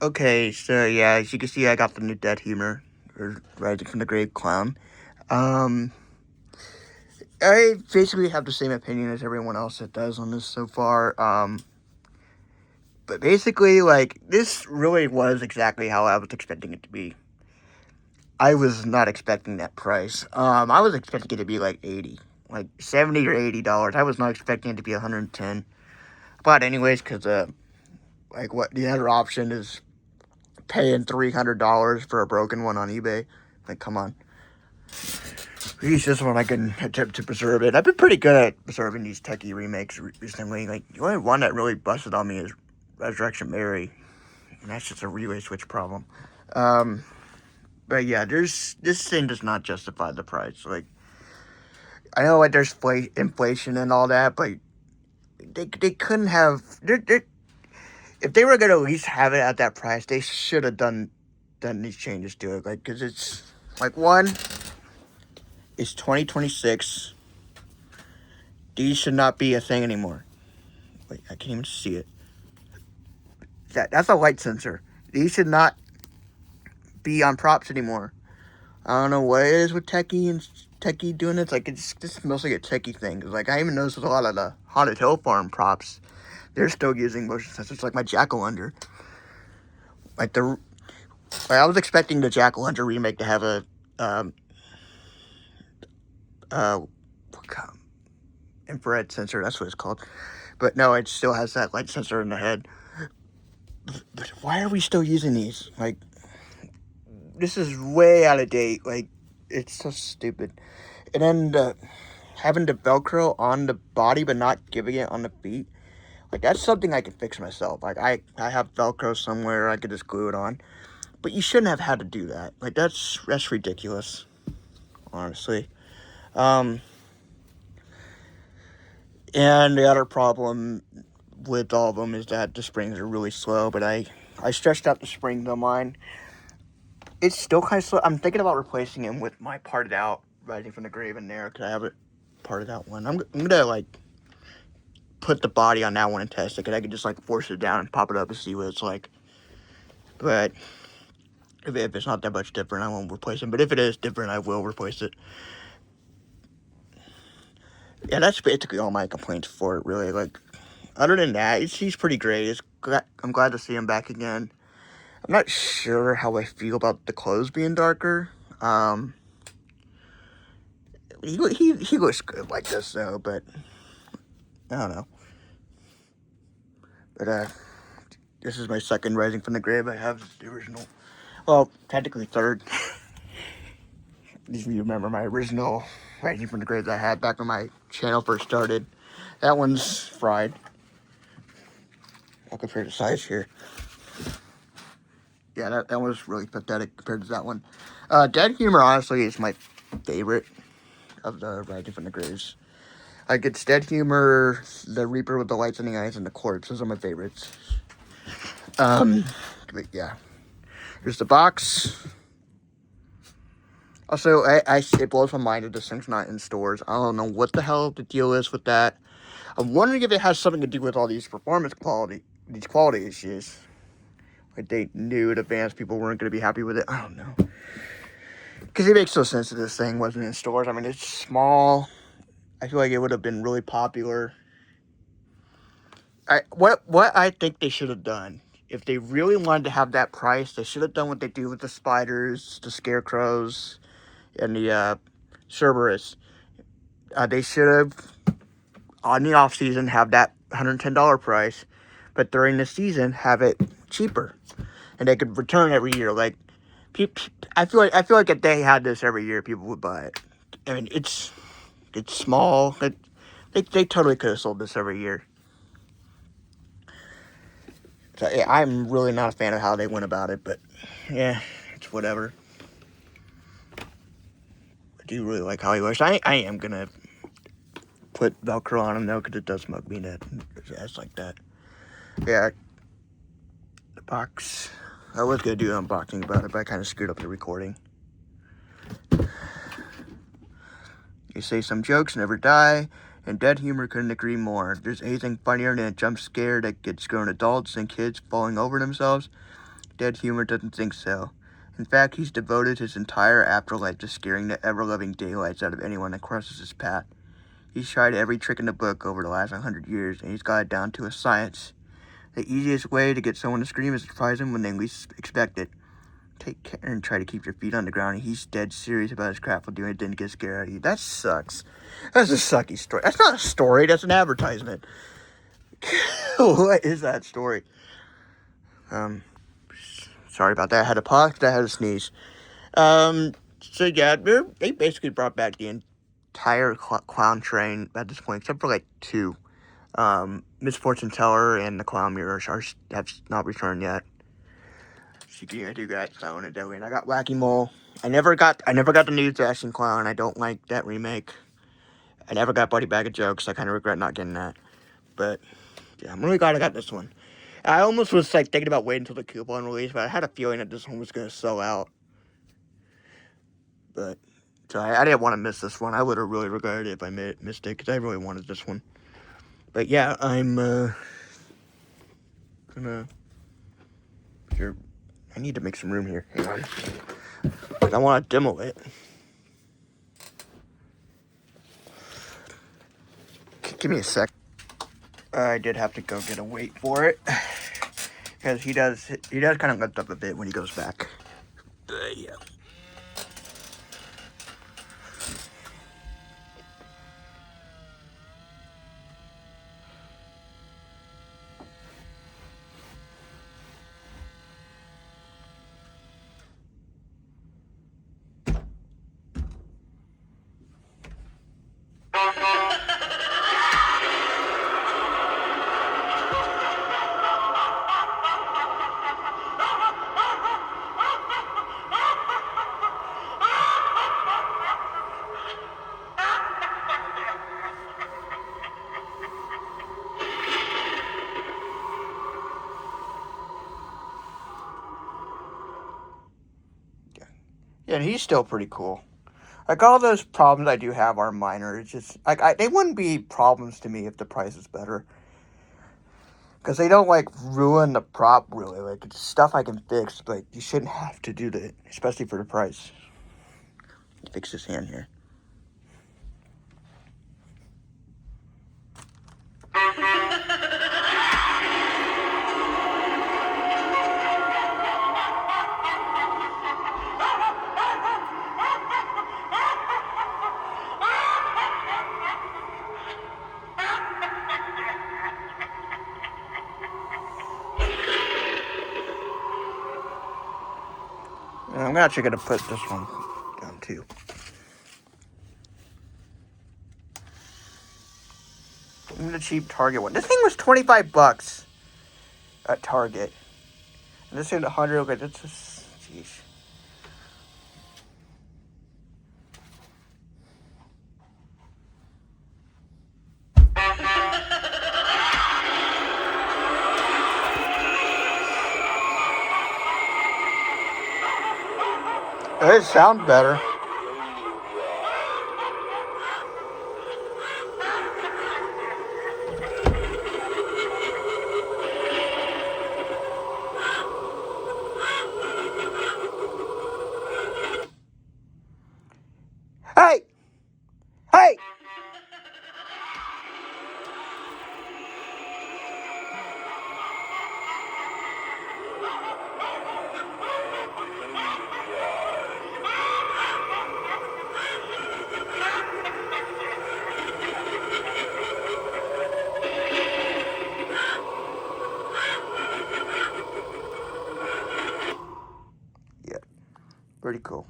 Okay, so yeah, as you can see, I got the new Dead Humor, or Rising from the Grave Clown. Um, I basically have the same opinion as everyone else that does on this so far. But basically, like, this really was exactly how I was expecting it to be. I was not expecting that price. I was expecting it to be like 80, like $70 or $80. I was not expecting it to be 110. But anyways, because like, what the other option is paying $300 for a broken one on eBay. Like, come on. At least this one I can attempt to preserve it. I've been pretty good at preserving these techie remakes recently. Like, the only one that really busted on me is Resurrection Mary. And that's just a relay switch problem. Um, but yeah, this thing does not justify the price. Like, I know like there's inflation and all that, but they couldn't have. If they were gonna at least have it at that price, they should have done these changes to it. Like, cause it's like, one, it's 2026. These should not be a thing anymore. Wait, I can't even see it. That's a light sensor. These should not be on props anymore. I don't know what it is with Techie doing it. Like, it's just mostly a Techie thing. Cause like, I even noticed with a lot of the Haunted Hill Farm props, they're still using motion sensors. Like my Jack-o'-lantern. Like I was expecting the Jack-o'-lantern remake to have a uh infrared sensor. That's what it's called. But no, it still has that light sensor in the head. But why are we still using these? Like, this is way out of date. Like, it's so stupid. And then having the Velcro on the body but not giving it on the feet. Like, that's something I can fix myself. Like, I have Velcro somewhere. I could just glue it on. But you shouldn't have had to do that. Like, that's ridiculous. Honestly. And the other problem with all of them is that the springs are really slow. But I stretched out the springs on mine. It's still kind of slow. I'm thinking about replacing it with my parted out Rising from the Grave in there, because I have it parted out one. I'm gonna like put the body on that one and test it, because I can just like force it down and pop it up and see what it's like. But if it's not that much different, I won't replace it. But if it is different, I will replace it. Yeah, that's basically all my complaints for it, really. Like, other than that, he's pretty great. I'm glad to see him back again. I'm not sure how I feel about the clothes being darker. He looks good like this, though, but I don't know. But this is my second Rising from the Grave. I have the original. Well, technically third. If you remember my original Rising from the Grave that I had back when my channel first started. That one's fried. I'll compare the size here. Yeah, that was really pathetic compared to that one. Dead Humor, honestly, is my favorite of the Rising from the Graves. Like, it's Dead Humor, the Reaper with the lights in the eyes, and the Corpse. Those are my favorites. But yeah. Here's the box. Also, it blows my mind that this thing's not in stores. I don't know what the hell the deal is with that. I'm wondering if it has something to do with all these quality issues. Like, they knew in advance people weren't going to be happy with it. I don't know. Because it makes no sense that this thing wasn't in stores. I mean, it's small. I feel like it would have been really popular. What I think they should have done, if they really wanted to have that price, they should have done what they do with the spiders, the scarecrows, and the Cerberus. They should have, on the off season, have that $110 price, but during the season have it cheaper, and they could return every year. Like, I feel like if they had this every year, people would buy it. I mean, it's small. They totally could have sold this every year. So yeah, I'm really not a fan of how they went about it, but yeah, it's whatever. I do really like how he looks. I am gonna put Velcro on him though, because it does mug me that it's like that. Yeah, the box. I was gonna do an unboxing about it, but I kind of screwed up the recording. You say some jokes never die, and Dead Humor couldn't agree more. If there's anything funnier than a jump scare that gets grown adults and kids falling over themselves, dead humor doesn't think so. In fact, he's devoted his entire afterlife to scaring the ever-loving daylights out of anyone that crosses his path. He's tried every trick in the book over the last 100 years, and he's got it down to a science. The easiest way to get someone to scream is to surprise them when they least expect it. Take care and try to keep your feet on the ground, and he's dead serious about his craft while doing it didn't get scared out of you. That sucks. That's a sucky story. That's not a story, that's an advertisement. What is that story? Sorry about that. I had to pause because I had to sneeze. So yeah, they basically brought back the entire clown train at this point, except for like two. Miss Fortune Teller and the Clown Mirror have not returned yet. I do got Clown and Deadly, and I got Wacky Mole. I never got the new Dashing Clown. I don't like that remake. I never got Buddy Bag of Jokes. I kind of regret not getting that. But yeah, I'm really glad I got this one. I almost was like thinking about waiting until the coupon release, but I had a feeling that this one was gonna sell out. But so I didn't want to miss this one. I would have really regretted it if I missed it, because I really wanted this one. But yeah, I'm gonna. Sure, I need to make some room here. Hang on, because I want to demo it. Give me a sec. I did have to go get a weight for it, because he does kind of lift up a bit when he goes back. Yeah. Yeah, and he's still pretty cool. Like, all those problems I do have are minor. It's just, like, they wouldn't be problems to me if the price is better. Because they don't, like, ruin the prop, really. Like, it's stuff I can fix, but you shouldn't have to do that, especially for the price. Fix this hand here. And I'm actually going to put this one down, too. And the cheap Target one. This thing was $25 at Target. And this is 100. Okay, that's just, jeez. It sounds better. Hey! Hey! Yeah, pretty cool.